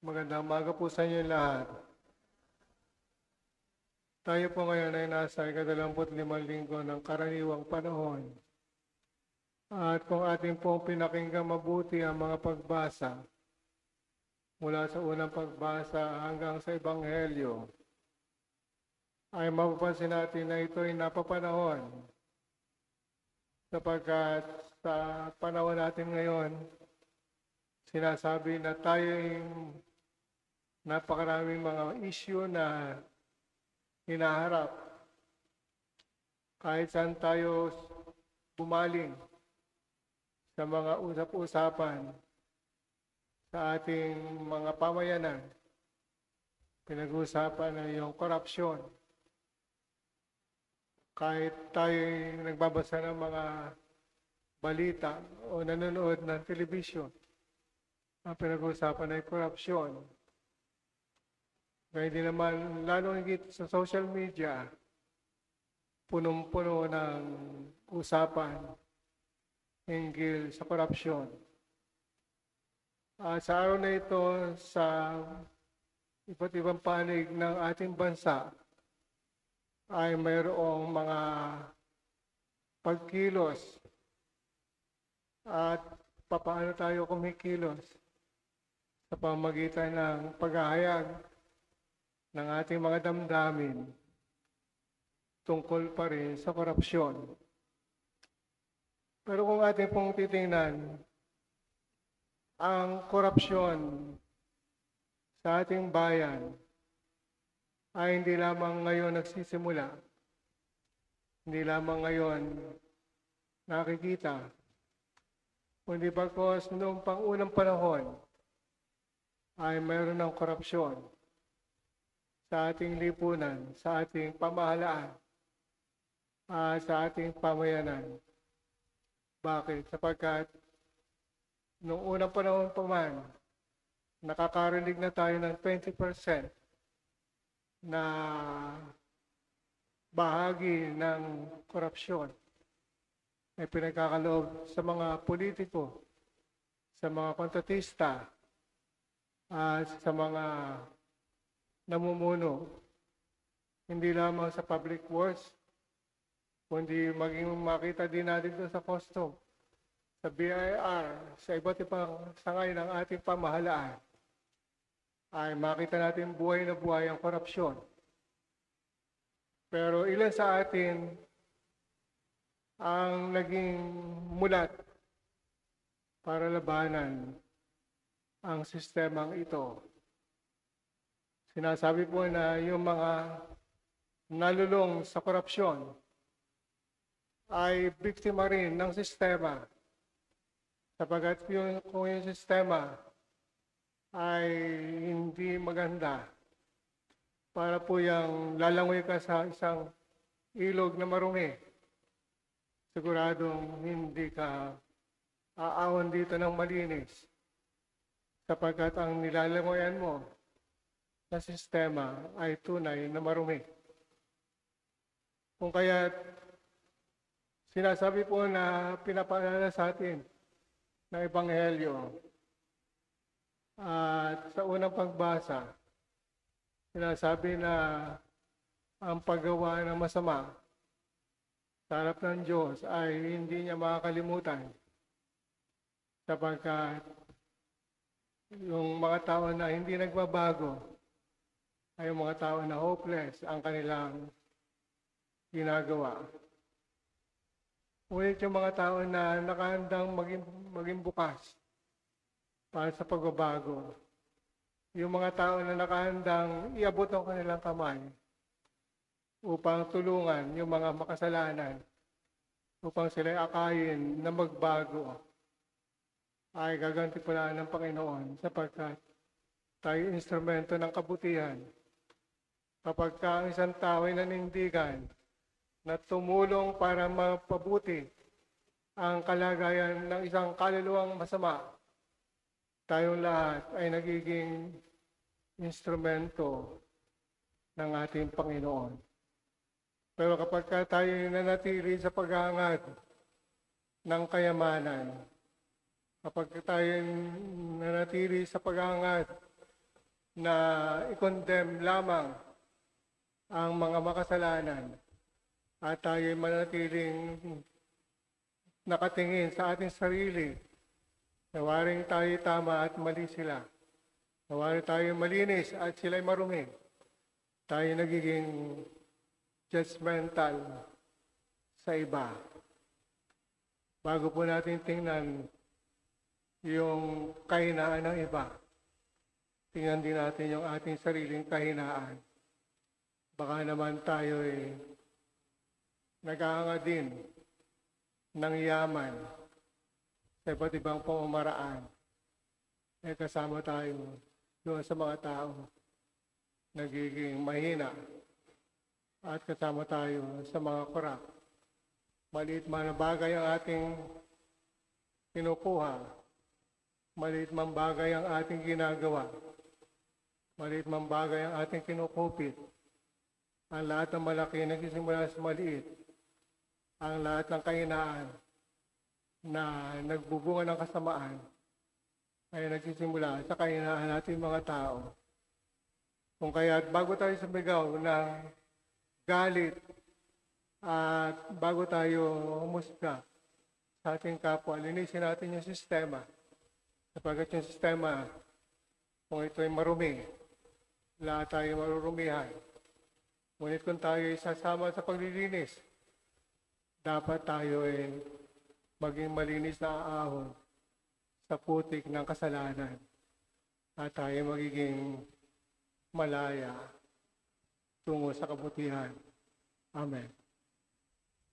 Magandang umaga po sa inyo lahat. Tayo po ngayon ay nasa ika-25 linggo ng karaniwang panahon. At kung ating pong pinakinggan mabuti ang mga pagbasa mula sa unang pagbasa hanggang sa Ebanghelyo, ay mapapansin natin na ito ay napapanahon sapagkat sa panahon natin ngayon, sinasabi na tayo ay napakaraming mga issue na hinaharap. Kahit saan tayo bumaling sa mga usap-usapan sa ating mga pamayanan, pinag-uusapan na yung korupsyon. Kahit tayo nagbabasa ng mga balita o nanonood ng telebisyon, ang pinag-uusapan ay korupsyon. Kaya di naman, lalo higit sa social media, punong-puno ng usapan hinggil sa korupsyon. Sa araw na ito, sa iba't ibang panig ng ating bansa, ay mayroong mga pagkilos at papaano tayo kumikilos sa pamagitan ng paghahayag ng ating mga damdamin tungkol pa rin sa korupsyon. Pero kung ating pong titingnan, ang korupsyon sa ating bayan ay hindi lamang ngayon nagsisimula, hindi lamang ngayon nakikita, kundi bagkos noong pang-unang panahon ay mayroon ng korupsyon sa ating lipunan, sa ating pamahalaan, sa ating pamayanan. Bakit? Sapagkat noong unang panahon pa man, nakakarinig na tayo ng 20% na bahagi ng korupsyon ay pinagkakaloob sa mga politiko, sa mga kontratista, sa mga namumuno, hindi lamang sa public works, kundi maging makita din natin doon sa custom, sa BIR, sa iba't ibang sangay ng ating pamahalaan, ay makita natin buhay na buhay ang korupsyon. Pero ilan sa atin ang naging mulat para labanan ang sistemang ito. Sinasabi po na yung mga nalulong sa korupsyon ay biktima rin ng sistema. Sapagkat kung yung sistema ay hindi maganda, para po yung lalangoy ka sa isang ilog na marumi, siguradong hindi ka aawon dito ng malinis. Sapagkat ang nilalangoyan mo na sistema ay tunay na marumi. Kung kaya sinasabi po na pinapaalala sa atin ng Ebanghelyo at sa unang pagbasa, sinasabi na ang paggawa ng masama sa harap ng Diyos ay hindi niya makakalimutan sapagkat yung mga tao na hindi nagbabago ay yung mga tao na hopeless ang kanilang ginagawa. Ngunit yung mga tao na nakahandang maging bukas para sa pagbabago, yung mga tao na nakahandang iabot ang kanilang kamay upang tulungan yung mga makasalanan, upang sila akayin na magbago, ay gagantipalaan ng Panginoon sapagkat tayo instrumento ng kabutihan. Kapag ang isang tao ay nanindigan na tumulong para mapabuti ang kalagayan ng isang kaluluwang masama, tayong lahat ay nagiging instrumento ng ating Panginoon. Pero kapag tayo nanatili sa paghahangad ng kayamanan, kapag tayo nanatili sa paghahangad na i-condemn lamang ang mga makasalanan at tayo manatiling nakatingin sa ating sarili. Nawaring tayo tama at mali sila. Nawaring tayo malinis at sila'y marumi. Tayo nagiging judgmental sa iba. Bago po natin tingnan yung kahinaan ng iba, tingnan din natin yung ating sariling kahinaan. Baka naman tayo nag-aanga din ng yaman sa iba't ibang pamamaraan. Kasama tayo doon sa mga tao nagiging mahina at kasama tayo sa mga korap. Maliit man na bagay ang ating kinukuha, maliit man bagay ang ating ginagawa, maliit man bagay ang ating kinukupit, ang lahat ng malaki nagsisimula sa maliit, ang lahat ng kahinaan na nagbubunga ng kasamaan ay nagsisimula sa kahinaan natin mga tao. Kung kaya bago tayo sumigaw ng galit at bago tayo humusga sa ating kapwa, linisin natin yung sistema. Sapagkat yung sistema, kung ito ay marumi, lahat tayo marurumihan. Ngunit kung tayo isasama sa paglilinis, dapat tayo maging malinis na aahon sa putik ng kasalanan at tayo magiging malaya tungo sa kabutihan. Amen.